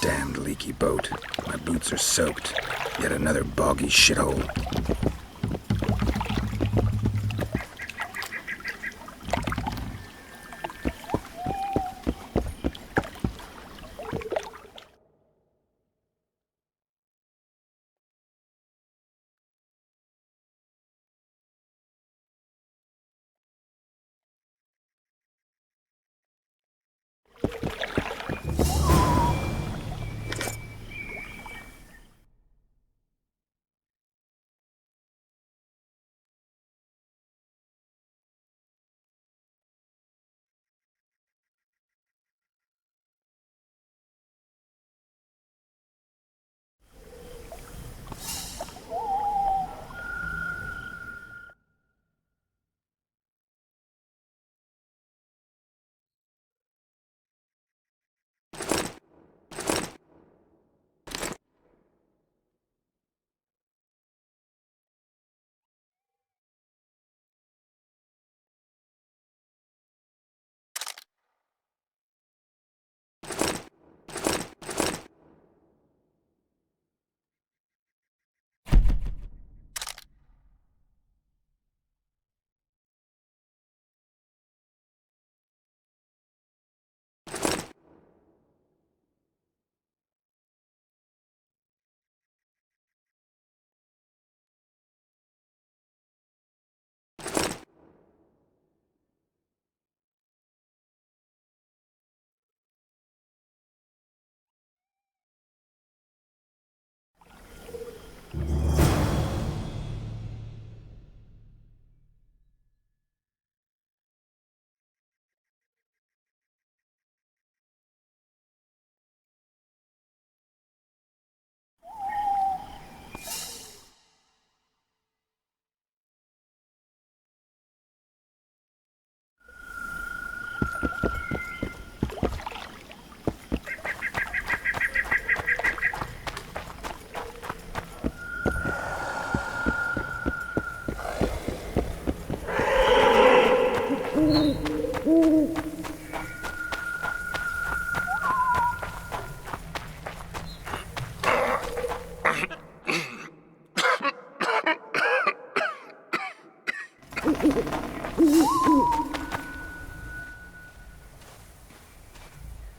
Damned leaky boat. My boots are soaked. Yet another boggy shithole.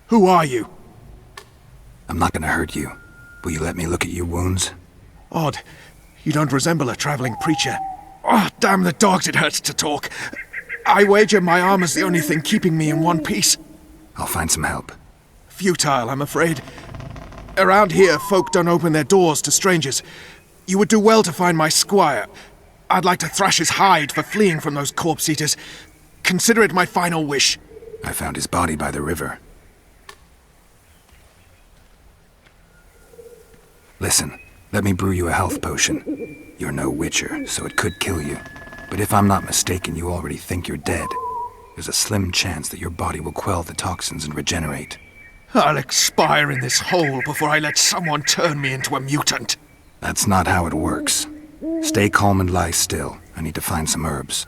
Who are you? I'm not gonna hurt you. Will you let me look at your wounds? Odd. You don't resemble a traveling preacher. Oh, damn the dogs, it hurts to talk. I wager my armor's the only thing keeping me in one piece. I'll find some help. Futile, I'm afraid. Around here, folk don't open their doors to strangers. You would do well to find my squire. I'd like to thrash his hide for fleeing from those corpse-eaters. Consider it my final wish. I found his body by the river. Listen, let me brew you a health potion. You're no witcher, so it could kill you. But if I'm not mistaken, you already think you're dead. There's a slim chance that your body will quell the toxins and regenerate. I'll expire in this hole before I let someone turn me into a mutant. That's not how it works. Stay calm and lie still. I need to find some herbs.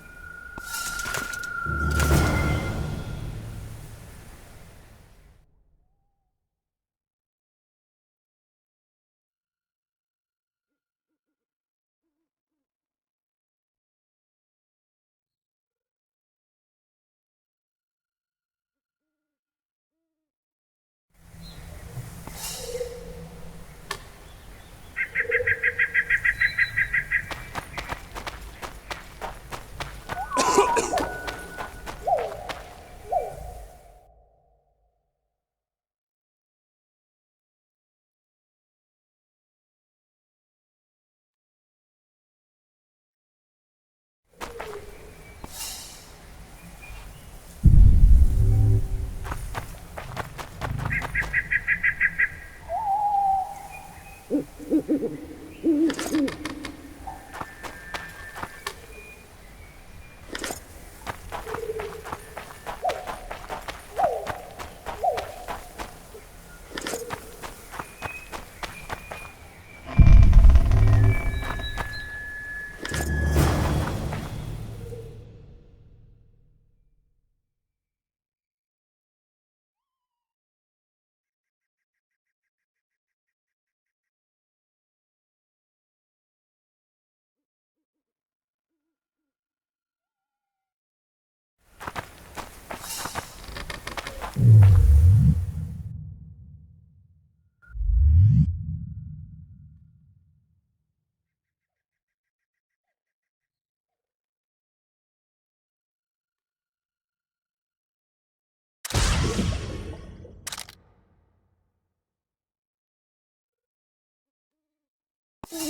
Knock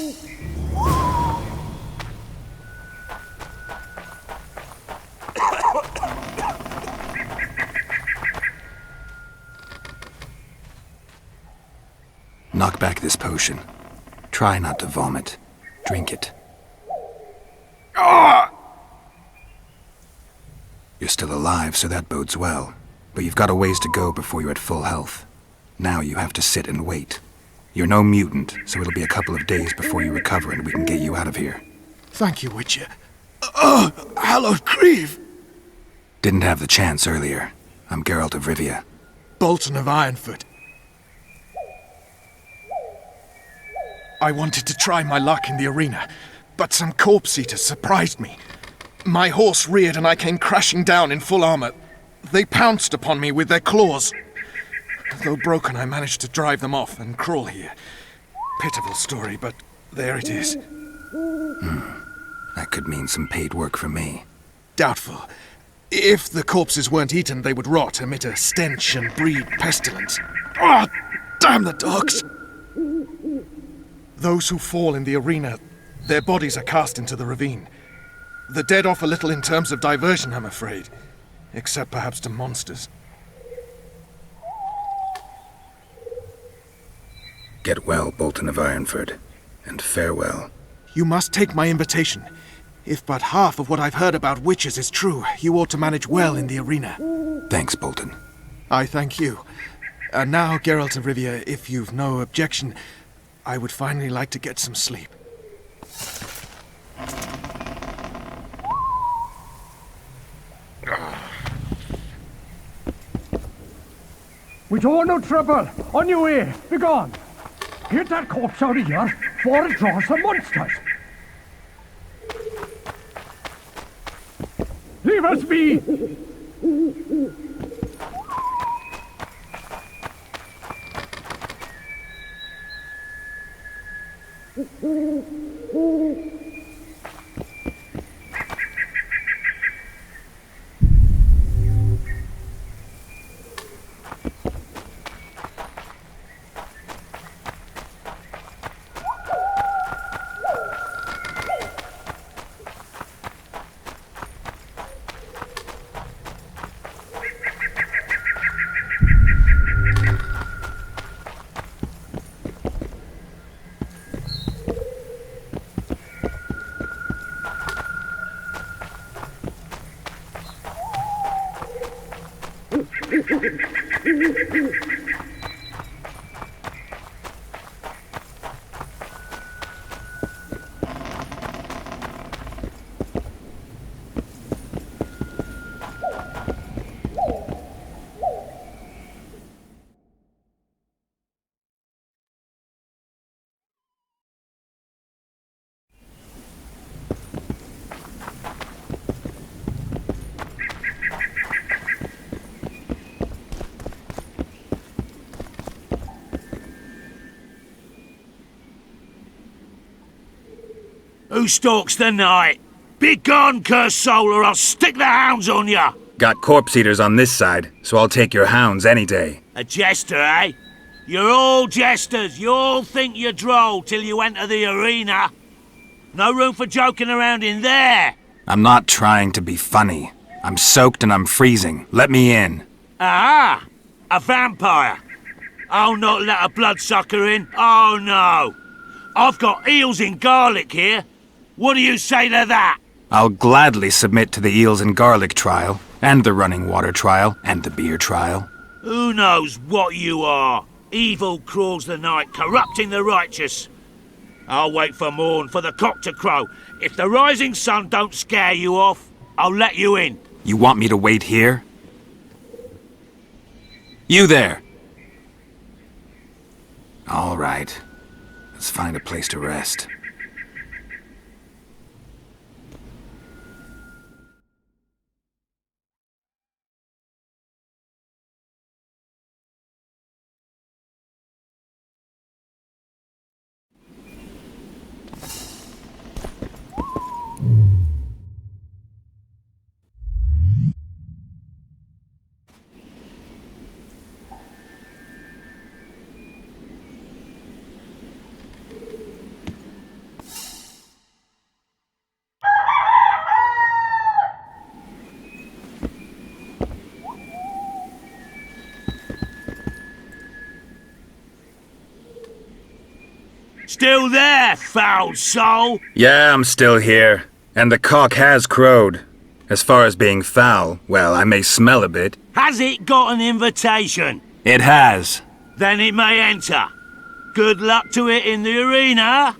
back this potion. Try not to vomit. Drink it. You're still alive, so that bodes well. But you've got a ways to go before you're at full health. Now you have to sit and wait. You're no mutant, so it'll be a couple of days before you recover and we can get you out of here. Thank you, Witcher. Hallowed Grieve! Didn't have the chance earlier. I'm Geralt of Rivia. Bolton of Ironfoot. I wanted to try my luck in the arena, but some corpse eaters surprised me. My horse reared and I came crashing down in full armor. They pounced upon me with their claws. Though broken, I managed to drive them off and crawl here. Pitiful story, but there it is. That could mean some paid work for me. Doubtful. If the corpses weren't eaten, they would rot, emit a stench, and breed pestilence. Ah, damn the dogs! Those who fall in the arena, their bodies are cast into the ravine. The dead offer little in terms of diversion, I'm afraid. Except perhaps to monsters. Get well, Bolton of Ironford, and farewell. You must take my invitation. If but half of what I've heard about witches is true, you ought to manage well in the arena. Thanks, Bolton. I thank you. And now, Geralt of Rivia, if you've no objection, I would finally like to get some sleep. We don't no trouble. On your way. Be gone. Get that corpse out of here before it draws the monsters. Leave us be. Who stalks the night? Be gone, cursed soul, or I'll stick the hounds on ya! Got corpse eaters on this side, so I'll take your hounds any day. A jester, eh? You're all jesters. You all think you're droll till you enter the arena. No room for joking around in there. I'm not trying to be funny. I'm soaked and I'm freezing. Let me in. Ah, a vampire. I'll not let a bloodsucker in. Oh, no. I've got eels in garlic here. What do you say to that? I'll gladly submit to the eels and garlic trial, and the running water trial, and the beer trial. Who knows what you are? Evil crawls the night, corrupting the righteous. I'll wait for morn, for the cock to crow. If the rising sun don't scare you off, I'll let you in. You want me to wait here? You there! All right. Let's find a place to rest. Still there, foul soul? Yeah, I'm still here. And the cock has crowed. As far as being foul, well, I may smell a bit. Has it got an invitation? It has. Then it may enter. Good luck to it in the arena.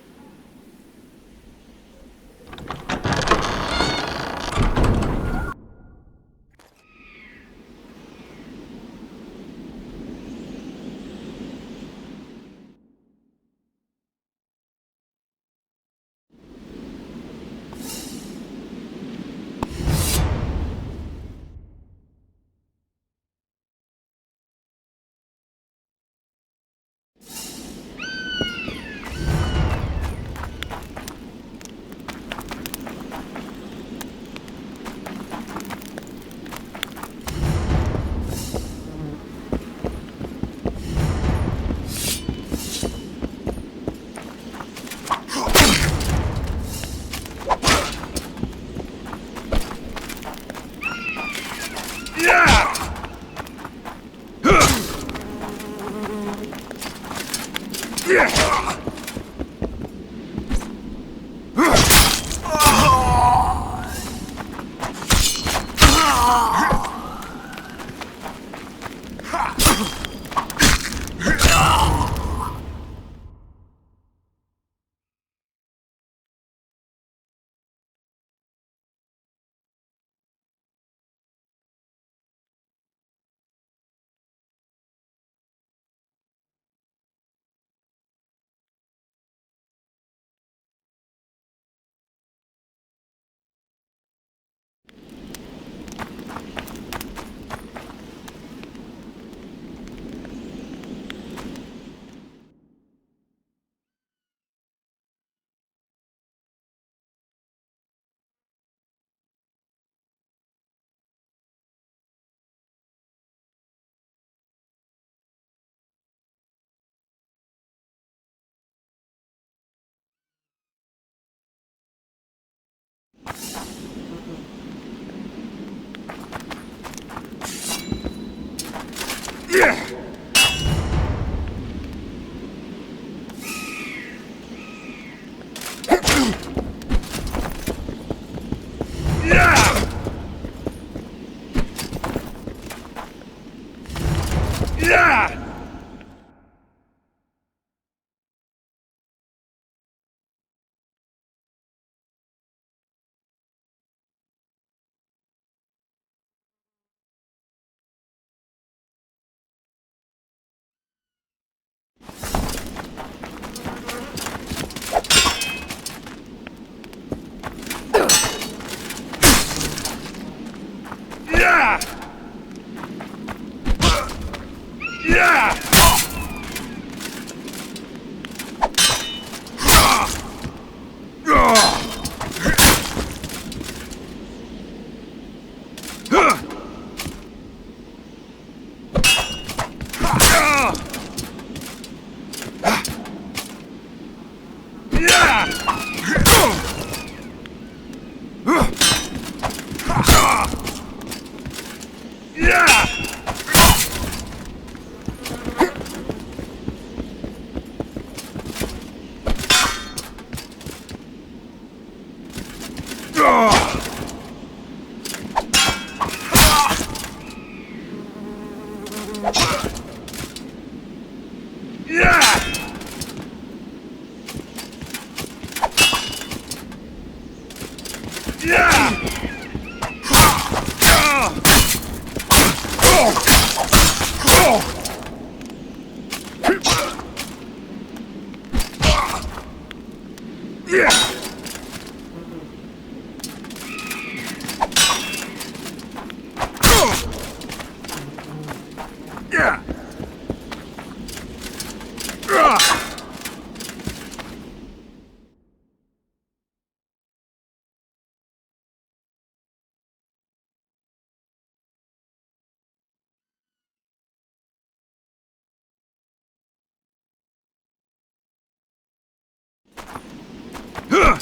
Huh!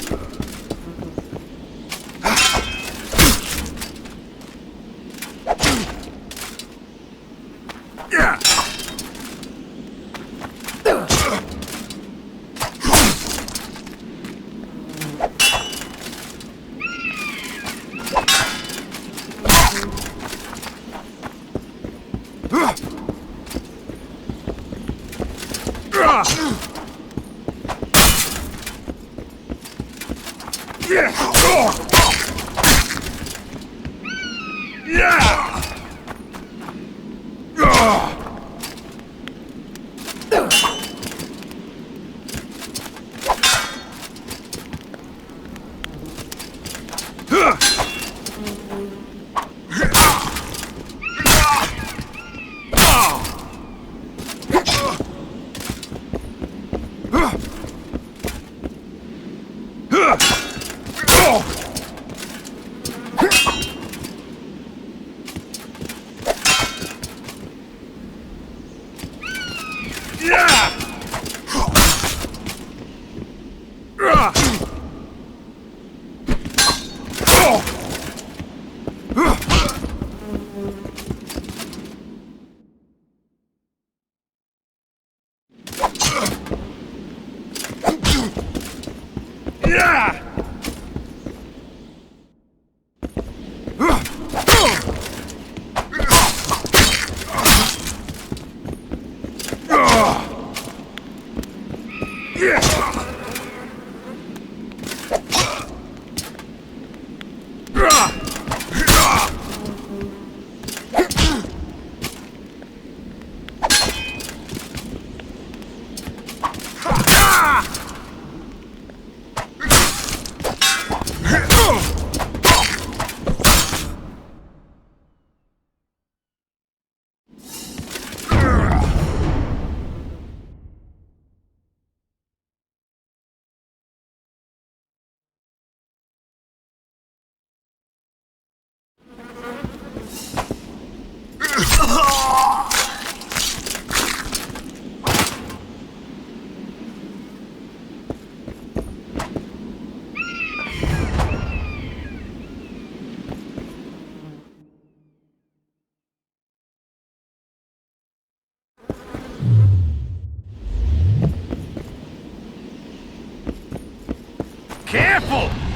Careful!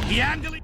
The Andalese...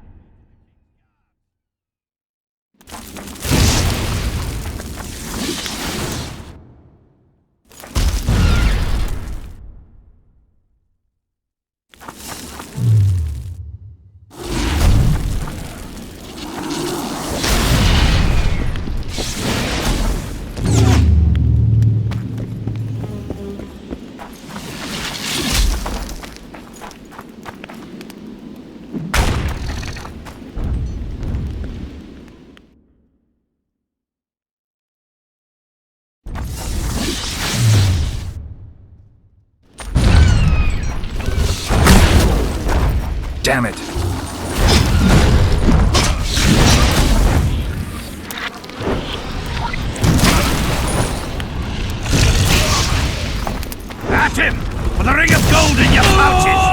Damn it! At him! For the ring of gold in your pouches!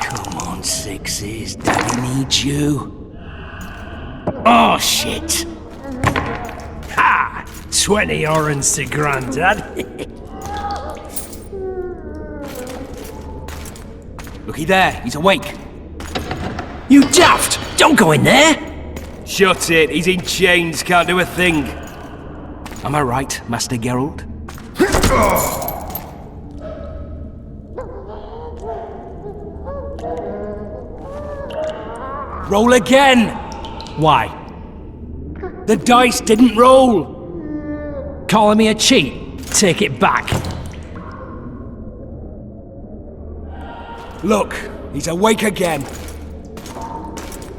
Come on, Sixes. Daddy needs you. Oh, shit. Ha! 20 orange to Grandad. Looky there, he's awake. You daft! Don't go in there! Shut it, he's in chains, can't do a thing. Am I right, Master Geralt? Roll again! Why? The dice didn't roll! Calling me a cheat? Take it back. Look, he's awake again.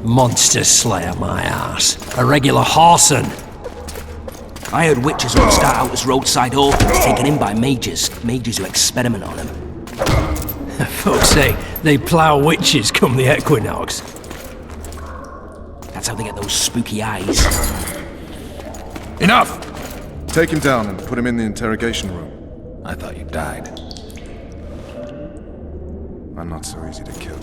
Monster Slayer, my ass. A regular horson. I heard witches won't start out as roadside orphans taken in by mages who experiment on them. Folks say they plough witches come the equinox. That's how they get those spooky eyes. Enough! Take him down and put him in the interrogation room. I thought you died. I'm not so easy to kill.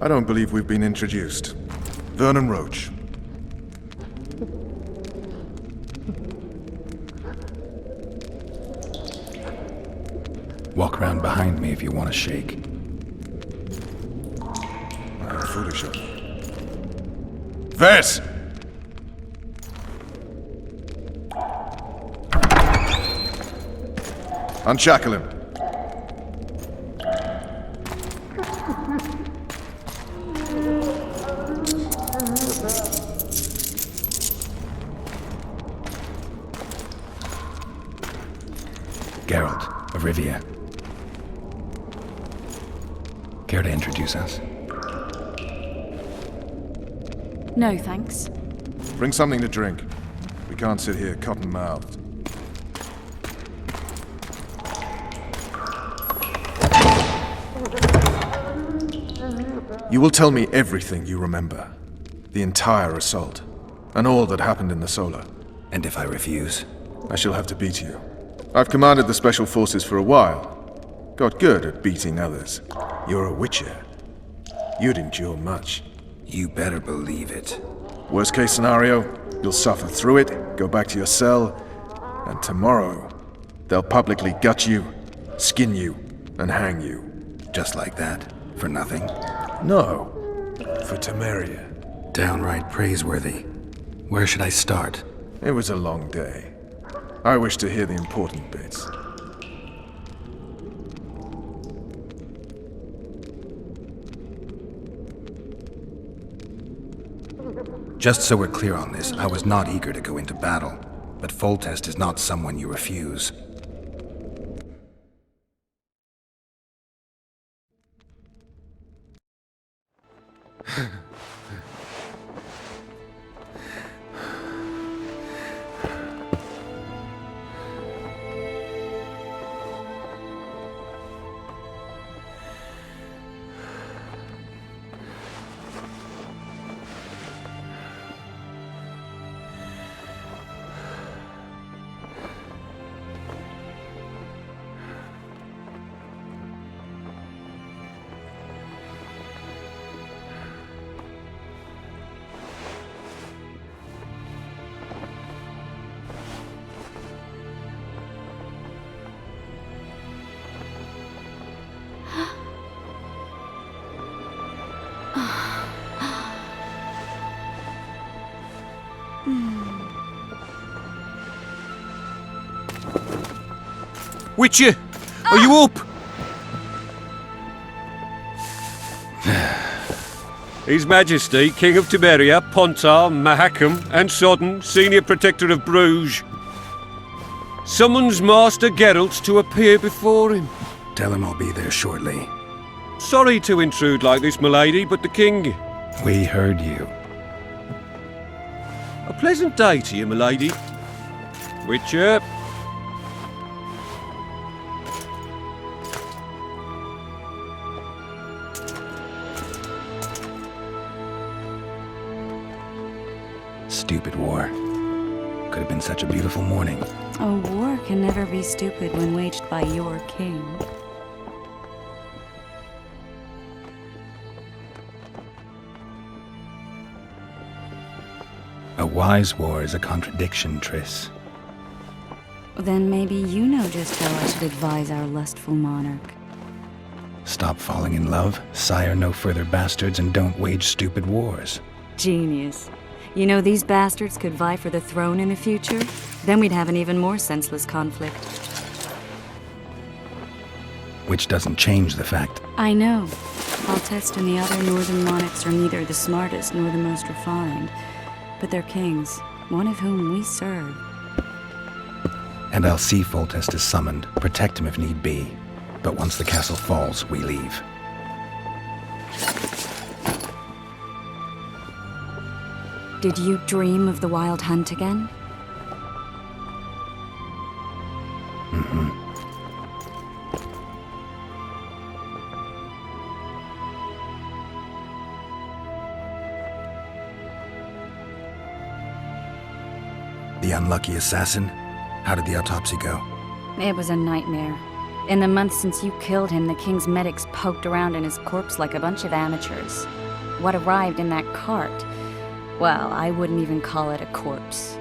I don't believe we've been introduced. Vernon Roach. Walk around behind me if you want to shake. I'm foolish of me. Vess! Unshackle him. Geralt of Rivia. Care to introduce us? No, thanks. Bring something to drink. We can't sit here cotton-mouthed. You will tell me everything you remember. The entire assault. And all that happened in the Solar. And if I refuse? I shall have to beat you. I've commanded the Special Forces for a while. Got good at beating others. You're a Witcher. You'd endure much. You better believe it. Worst case scenario, you'll suffer through it, go back to your cell, and tomorrow, they'll publicly gut you, skin you, and hang you. Just like that? For nothing? No, for Temeria. Downright praiseworthy. Where should I start? It was a long day. I wish to hear the important bits. Just so we're clear on this, I was not eager to go into battle, but Foltest is not someone you refuse. Witcher, are you up? His Majesty, King of Temeria, Pontar, Mahakam, and Sodden, Senior Protector of Bruges, summons Master Geralt to appear before him. Tell him I'll be there shortly. Sorry to intrude like this, milady, but the king... We heard you. A pleasant day to you, milady. Witcher. Stupid war. Could have been such a beautiful morning. A war can never be stupid when waged by your king. A wise war is a contradiction, Triss. Then maybe you know just how I should advise our lustful monarch. Stop falling in love, sire no further bastards, and don't wage stupid wars. Genius. You know, these bastards could vie for the throne in the future? Then we'd have an even more senseless conflict. Which doesn't change the fact. I know. Foltest and the other northern monarchs are neither the smartest nor the most refined, but they're kings, one of whom we serve. And I'll see Foltest is summoned, protect him if need be. But once the castle falls, we leave. Did you dream of the Wild Hunt again? The unlucky assassin? How did the autopsy go? It was a nightmare. In the months since you killed him, the king's medics poked around in his corpse like a bunch of amateurs. What arrived in that cart? Well, I wouldn't even call it a corpse.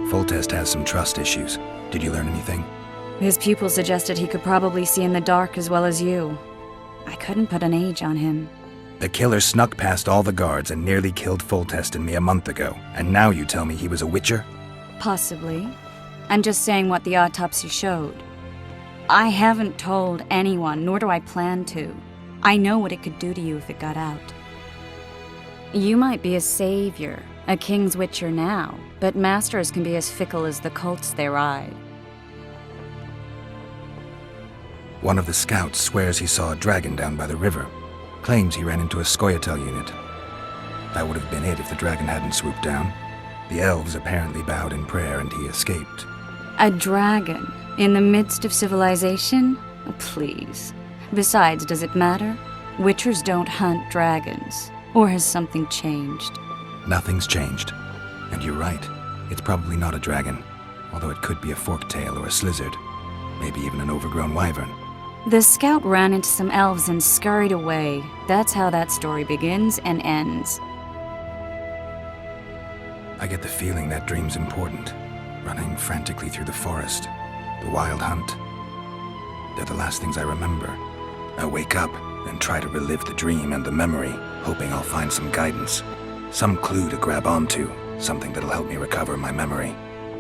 Foltest has some trust issues. Did you learn anything? His pupil suggested he could probably see in the dark as well as you. I couldn't put an age on him. The killer snuck past all the guards and nearly killed Foltest and me a month ago. And now you tell me he was a witcher? Possibly. I'm just saying what the autopsy showed. I haven't told anyone, nor do I plan to. I know what it could do to you if it got out. You might be a savior, a king's witcher now, but masters can be as fickle as the colts they ride. One of the scouts swears he saw a dragon down by the river. Claims he ran into a Scoia'tael unit. That would have been it if the dragon hadn't swooped down. The elves apparently bowed in prayer and he escaped. A dragon? In the midst of civilization? Oh, please. Besides, does it matter? Witchers don't hunt dragons. Or has something changed? Nothing's changed. And you're right. It's probably not a dragon. Although it could be a forktail or a slizzard. Maybe even an overgrown wyvern. The scout ran into some elves and scurried away. That's how that story begins and ends. I get the feeling that dream's important. Running frantically through the forest. The wild hunt. They're the last things I remember. I wake up and try to relive the dream and the memory, hoping I'll find some guidance. Some clue to grab onto. Something that'll help me recover my memory.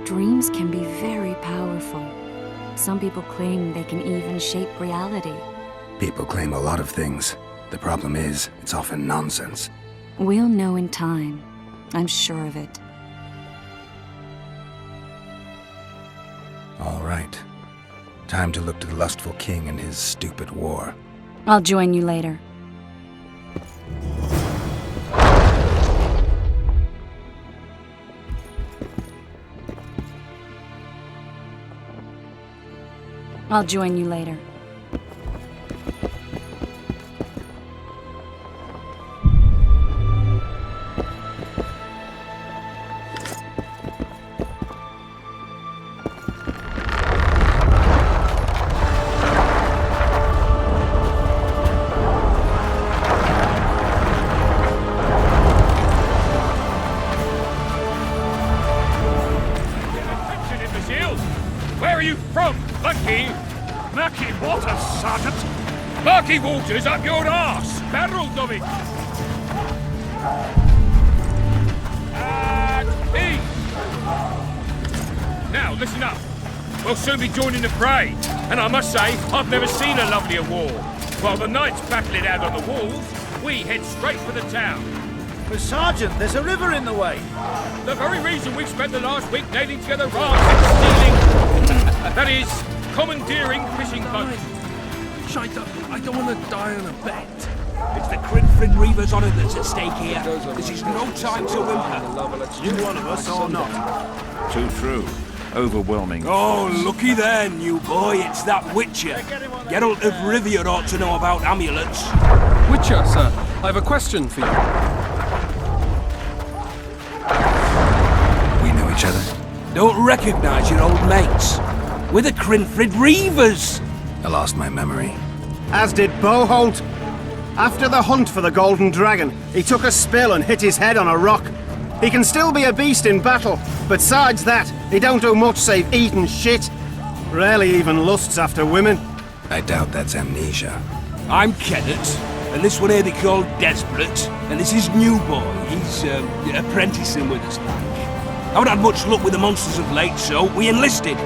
Dreams can be very powerful. Some people claim they can even shape reality. People claim a lot of things. The problem is, it's often nonsense. We'll know in time. I'm sure of it. All right. Time to look to the lustful king and his stupid war. I'll join you later. I'll join you later. Where are you from, Lucky? Murky Waters, Sergeant. Murky Waters up your arse! Barrel dumming! At ease! Now, listen up. We'll soon be joining the fray. And I must say, I've never seen a lovelier war. While the knights battle it out on the walls, we head straight for the town. But Sergeant, there's a river in the way. The very reason we've spent the last week nailing together rafts and stealing... that is, commandeering fishing boats. I don't want to die on a bet. It's the Crinfrid Reaver's honour that's at stake here. This is no time to whimper. You one of us or not? Too true. Overwhelming. Oh, looky there, new boy. It's that Witcher. Geralt of Rivia ought to know about amulets. Witcher, sir, I have a question for you. We know each other? Don't recognise your old mates. We're the Crinfrid Reavers. I lost my memory. As did Boholt. After the hunt for the Golden Dragon, he took a spill and hit his head on a rock. He can still be a beast in battle, but besides that, he don't do much save eat and shit. Rarely even lusts after women. I doubt that's amnesia. I'm Kenneth, and this one here they call Desperate, and this is New Boy. He's apprenticing with us, like. I haven't had much luck with the monsters of late, so we enlisted.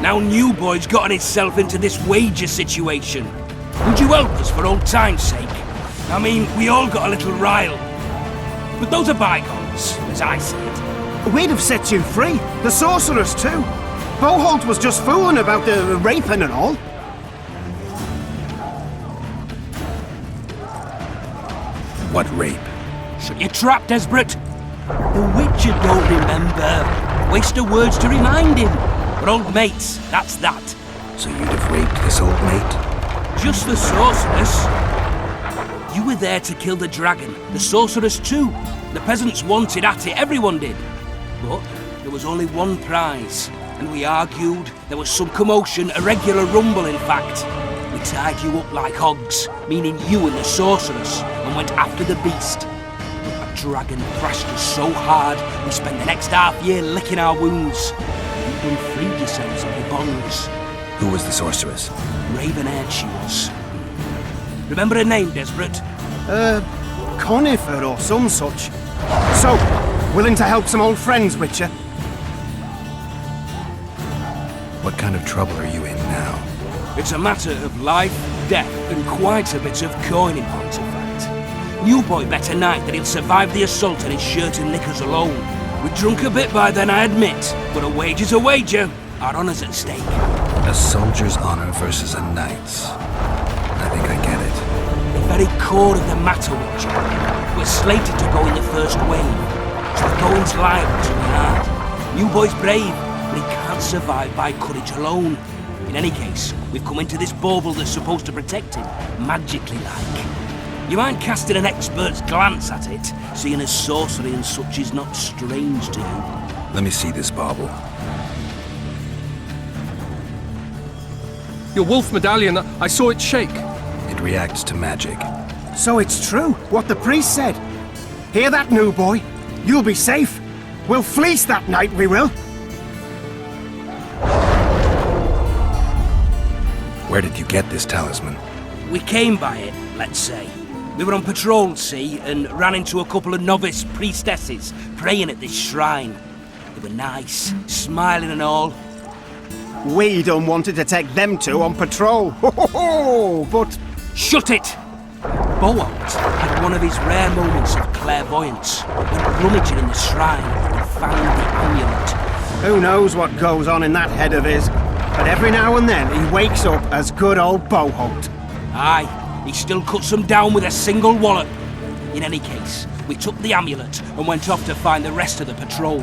Now New Boy's gotten himself into this wager situation. Would you help us for old time's sake? I mean, we all got a little riled. But those are bygones, as I see it. We'd have set you free. The sorceress too. Boholt was just fooling about the raping and all. What rape? Shut your trap, Desperate. The Witcher don't remember. Waste of words to remind him. But old mates, that's that. So you'd have raped this old mate? Just the sorceress. You were there to kill the dragon, the sorceress too. The peasants wanted at it, everyone did. But there was only one prize, and we argued. There was some commotion, a regular rumble in fact. We tied you up like hogs, meaning you and the sorceress, and went after the beast. That dragon thrashed us so hard, we spent the next half year licking our wounds. You unfreed yourselves of your bonds. Who was the sorceress? Raven-haired she was. Remember her name, Desperate? Conifer or some such. So, willing to help some old friends, Witcher? What kind of trouble are you in now? It's a matter of life, death, and quite a bit of coin in point of fact. New Boy bet a night that he'll survive the assault in his shirt and knickers alone. We drunk a bit by then, I admit, but a wager's a wager. Our honour's at stake. A soldier's honor versus a knight's. I think I get it. The very core of the matter, Witcher. We're slated to go in the first wave, so the going's liable to be hard. New Boy's brave, but he can't survive by courage alone. In any case, we've come into this bauble that's supposed to protect him, magically like. You mind casting an expert's glance at it, seeing as sorcery and such is not strange to you? Let me see this bauble. Your wolf medallion, I saw it shake. It reacts to magic. So it's true, what the priest said. Hear that, New Boy? You'll be safe. We'll fleece that night, we will. Where did you get this talisman? We came by it, let's say. We were on patrol, see, and ran into a couple of novice priestesses praying at this shrine. They were nice, smiling and all. We done wanted to take them two on patrol. But... Shut it! Boholt had one of his rare moments of clairvoyance, went rummaging in the shrine and found the amulet. Who knows what goes on in that head of his, but every now and then he wakes up as good old Boholt. Aye, he still cuts them down with a single wallop. In any case, we took the amulet and went off to find the rest of the patrol.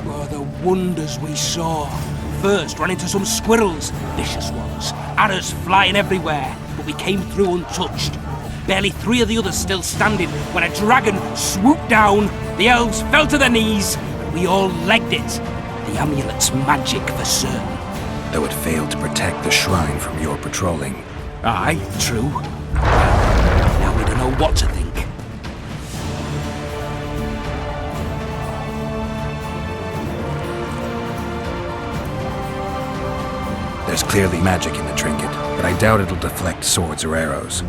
Oh, the wonders we saw. First, ran into some squirrels, vicious ones, arrows flying everywhere, but we came through untouched. Barely 3 of the others still standing when a dragon swooped down, the elves fell to their knees, and we all legged it. The amulet's magic for certain. Though it failed to protect the shrine from your patrolling. Aye, true. Now we don't know what to think. There's clearly magic in the trinket, but I doubt it'll deflect swords or arrows.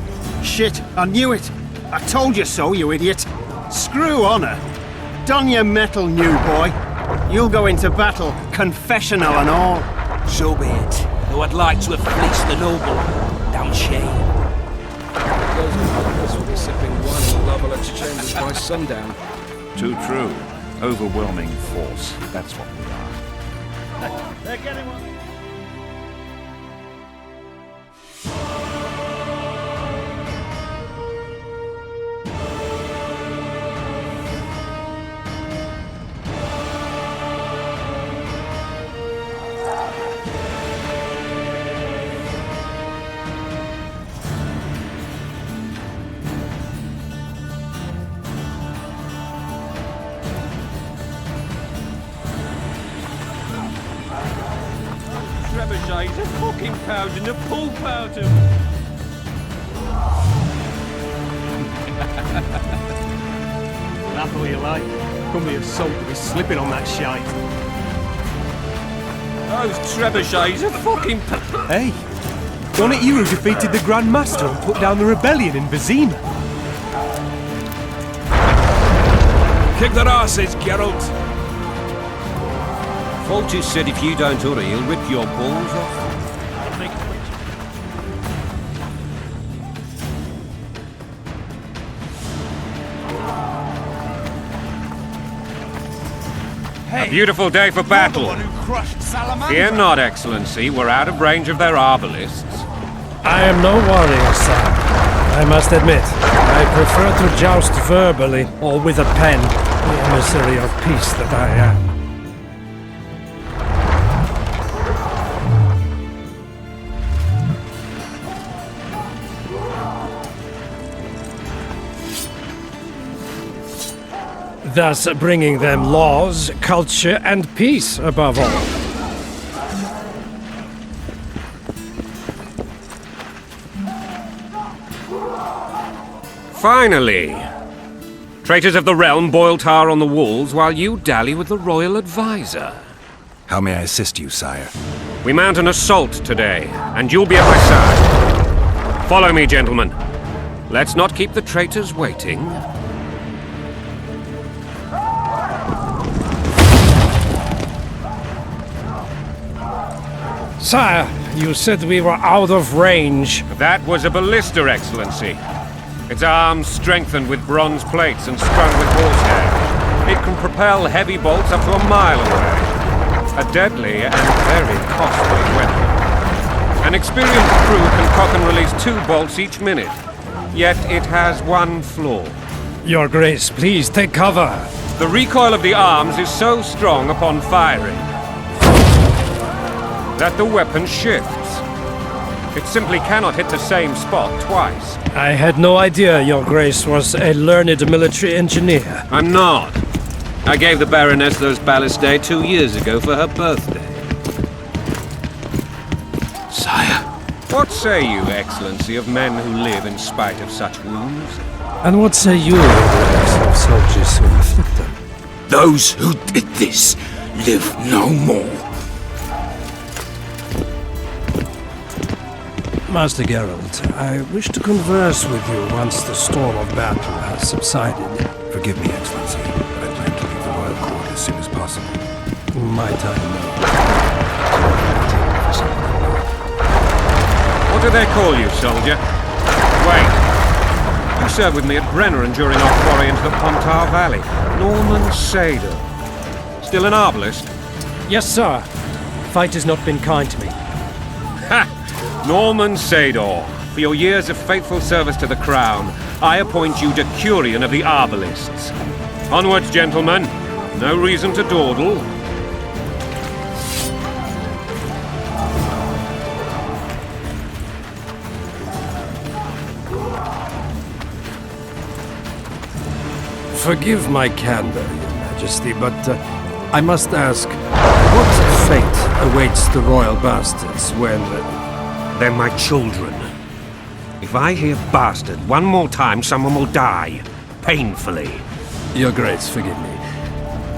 Shit, I knew it. I told you so, you idiot. Screw honor. Don your metal, New Boy. You'll go into battle, confessional and all. So be it. Though I'd like to have fleeced the noble. Damn shame. Those of us will be sipping wine in the Lavalette chambers by sundown. Too true. Overwhelming force. That's what we are. They're getting one. trebuchets, a fucking pound and a poop out of Laugh all you like. Come be a soul to be slipping on that shite. those trebuchets, a fucking Hey, wasn't it you who defeated the Grand Master and put down the rebellion in Vizima? Kick their asses, Geralt! Foltest said if you don't hurry, he'll rip your balls off. A beautiful day for battle. Fear not, Excellency. We're out of range of their arbalists. I am no warrior, sir. I must admit, I prefer to joust verbally or with a pen, the emissary of peace that I am. Thus bringing them laws, culture, and peace above all. Finally! Traitors of the realm boil tar on the walls while you dally with the royal advisor. How may I assist you, sire? We mount an assault today, and you'll be at my side. Follow me, gentlemen. Let's not keep the traitors waiting. Sire, you said we were out of range. That was a ballista, Excellency. Its arms strengthened with bronze plates and strung with horsehair. It can propel heavy bolts up to a mile away. A deadly and very costly weapon. An experienced crew can cock and release 2 bolts each minute. Yet it has one flaw. Your Grace, please take cover. The recoil of the arms is so strong upon firing that the weapon shifts. It simply cannot hit the same spot twice. I had no idea Your Grace was a learned military engineer. I'm not. I gave the Baroness those ballistae 2 years ago for her birthday. Sire. What say you, Excellency, of men who live in spite of such wounds? And what say you, Your Grace, of soldiers who inflict them? Those who did this live no more. Master Geralt, I wish to converse with you once the storm of battle has subsided. Forgive me, Excellency, but I plan to leave the royal court as soon as possible. Might I know? What do they call you, soldier? Wait. You served with me at Brenner and during our foray into the Pontar Valley. Norman Sador. Still an arbalist? Yes, sir. Fight has not been kind to me. Ha! Norman Sador, for your years of faithful service to the Crown, I appoint you Decurion of the Arbalists. Onwards, gentlemen. No reason to dawdle. Forgive my candor, Your Majesty, but I must ask, what fate awaits the royal bastards when... They're my children. If I hear bastard one more time, someone will die. Painfully. Your Grace, forgive me.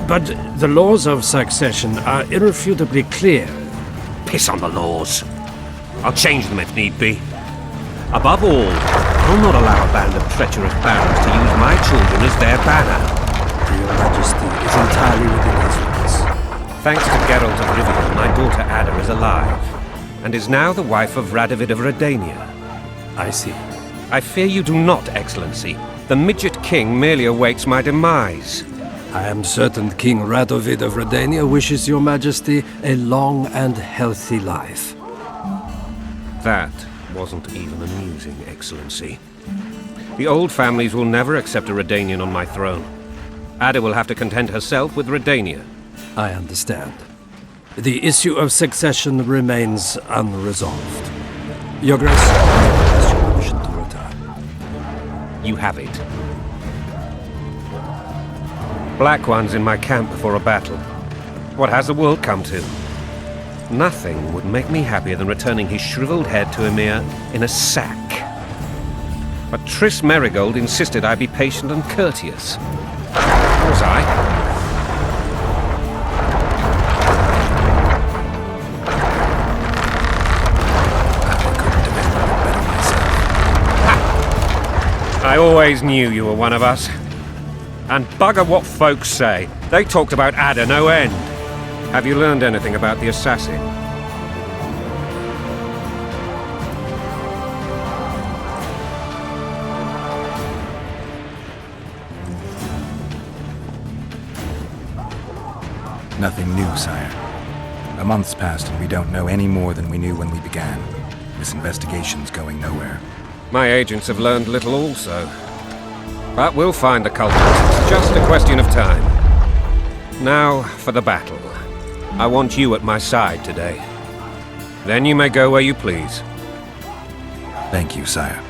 But the laws of succession are irrefutably clear. Piss on the laws. I'll change them if need be. Above all, I'll not allow a band of treacherous barons to use my children as their banner. Your Majesty is entirely within his rights. Thanks to Geralt of Rivia, my daughter Ada is alive, and is now the wife of Radovid of Redania. I see. I fear you do not, Excellency. The Midget King merely awaits my demise. I am certain King Radovid of Redania wishes Your Majesty a long and healthy life. That wasn't even amusing, Excellency. The old families will never accept a Redanian on my throne. Ada will have to content herself with Redania. I understand. The issue of succession remains unresolved. Your Grace, has your permission to retire? You have it. Black One's in my camp before a battle. What has the world come to? Nothing would make me happier than returning his shriveled head to Emir in a sack. But Triss Merigold insisted I be patient and courteous. Was I? I always knew you were one of us. And bugger what folks say. They talked about Ada no end. Have you learned anything about the assassin? Nothing new, sire. A month's passed and we don't know any more than we knew when we began. This investigation's going nowhere. My agents have learned little also. But we'll find the culprit. It's just a question of time. Now for the battle. I want you at my side today. Then you may go where you please. Thank you, sire.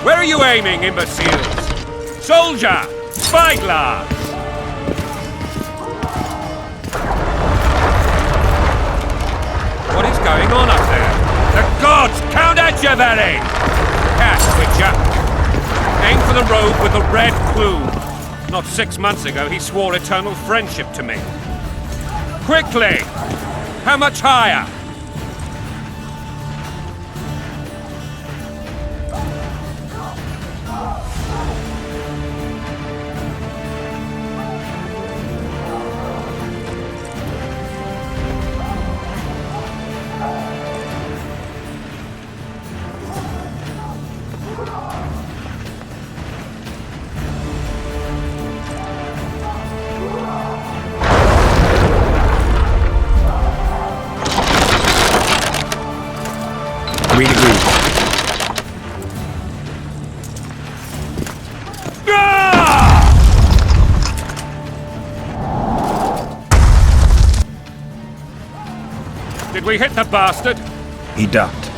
Where are you aiming, imbeciles? Soldier! Spyglass! What is going on up there? The gods! Count Etcheverry! Catch, Witcher! Aim for the rogue with the red plume. Not 6 months ago, he swore eternal friendship to me. Quickly! How much higher? Did we hit the bastard? He ducked.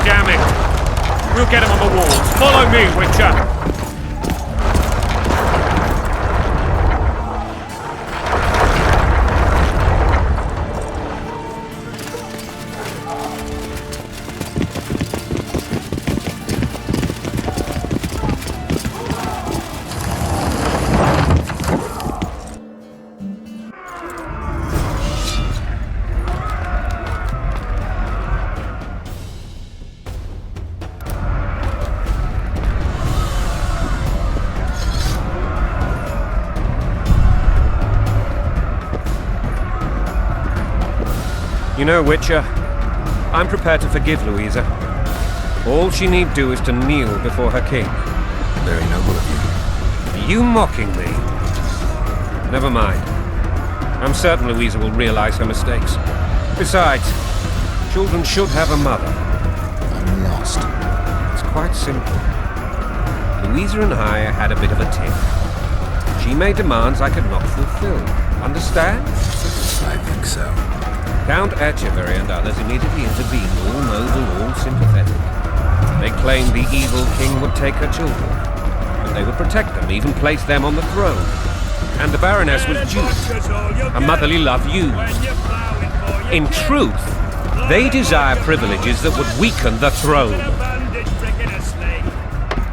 Damn it! We'll get him on the walls. Follow me, Witcher! You know, Witcher, I'm prepared to forgive Louisa. All she need do is to kneel before her king. Very noble of you. Are you mocking me? Never mind. I'm certain Louisa will realize her mistakes. Besides, children should have a mother. I'm lost. It's quite simple. Louisa and I had a bit of a tiff. She made demands I could not fulfill. Understand? I think so. Count Etcheverry and others immediately intervened, all noble, all sympathetic. They claimed the evil king would take her children, but they would protect them, even place them on the throne. And the Baroness was duped, a motherly love used. In truth, they desire privileges that would weaken the throne.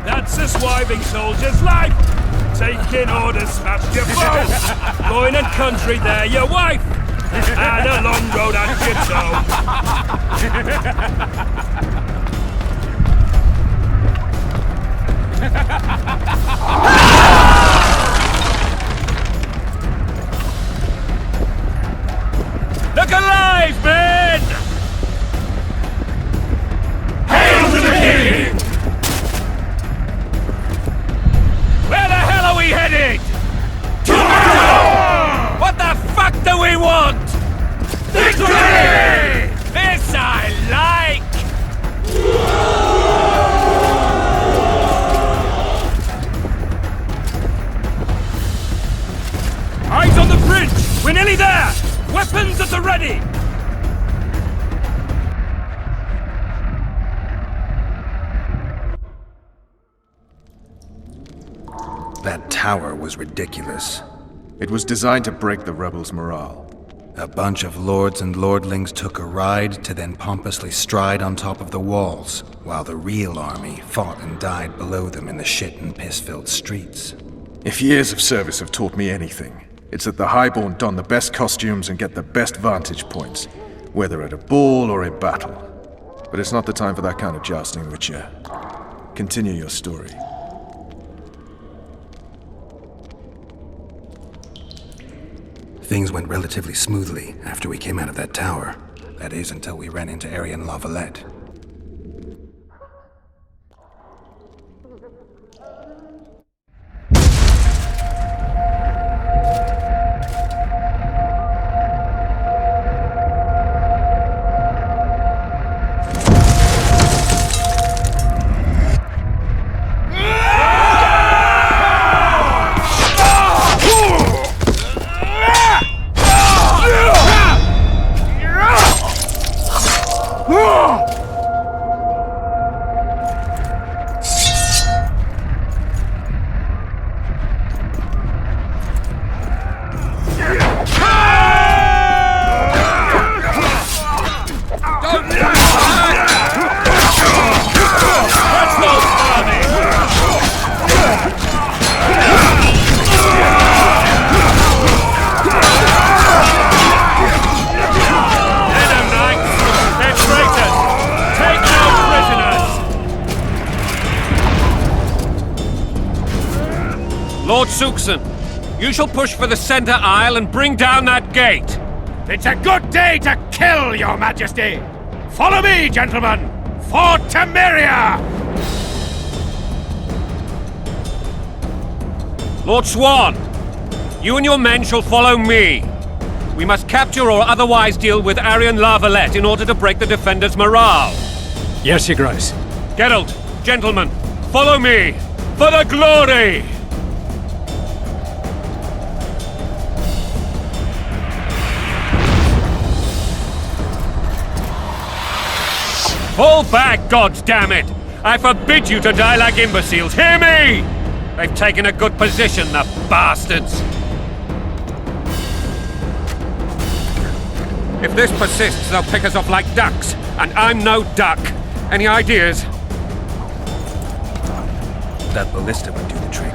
That's a swiving soldier's life! Taking orders, smash your foe! Going and country, there your wife! And a long road at your toe. Look alive, men! Hail to the king! Where the hell are we headed? What the fuck do we want? Victory! This I like! Eyes on the bridge! We're nearly there! Weapons at the ready! That tower was ridiculous. It was designed to break the rebels' morale. A bunch of lords and lordlings took a ride to then pompously stride on top of the walls, while the real army fought and died below them in the shit and piss-filled streets. If years of service have taught me anything, it's that the Highborn don the best costumes and get the best vantage points, whether at a ball or in battle. But it's not the time for that kind of jousting, Witcher. Continue your story. Things went relatively smoothly after we came out of that tower. That is, until we ran into Aryan La Valette. Lord Suxon, you shall push for the center aisle and bring down that gate. It's a good day to kill, Your Majesty! Follow me, gentlemen! For Temeria! Lord Swan, you and your men shall follow me. We must capture or otherwise deal with Aryan La Valette in order to break the defenders' morale. Yes, Your Grace. Geralt, gentlemen, follow me! For the glory! Fall back, goddammit! I forbid you to die like imbeciles, hear me! They've taken a good position, the bastards! If this persists, they'll pick us off like ducks, and I'm no duck. Any ideas? That ballista would do the trick.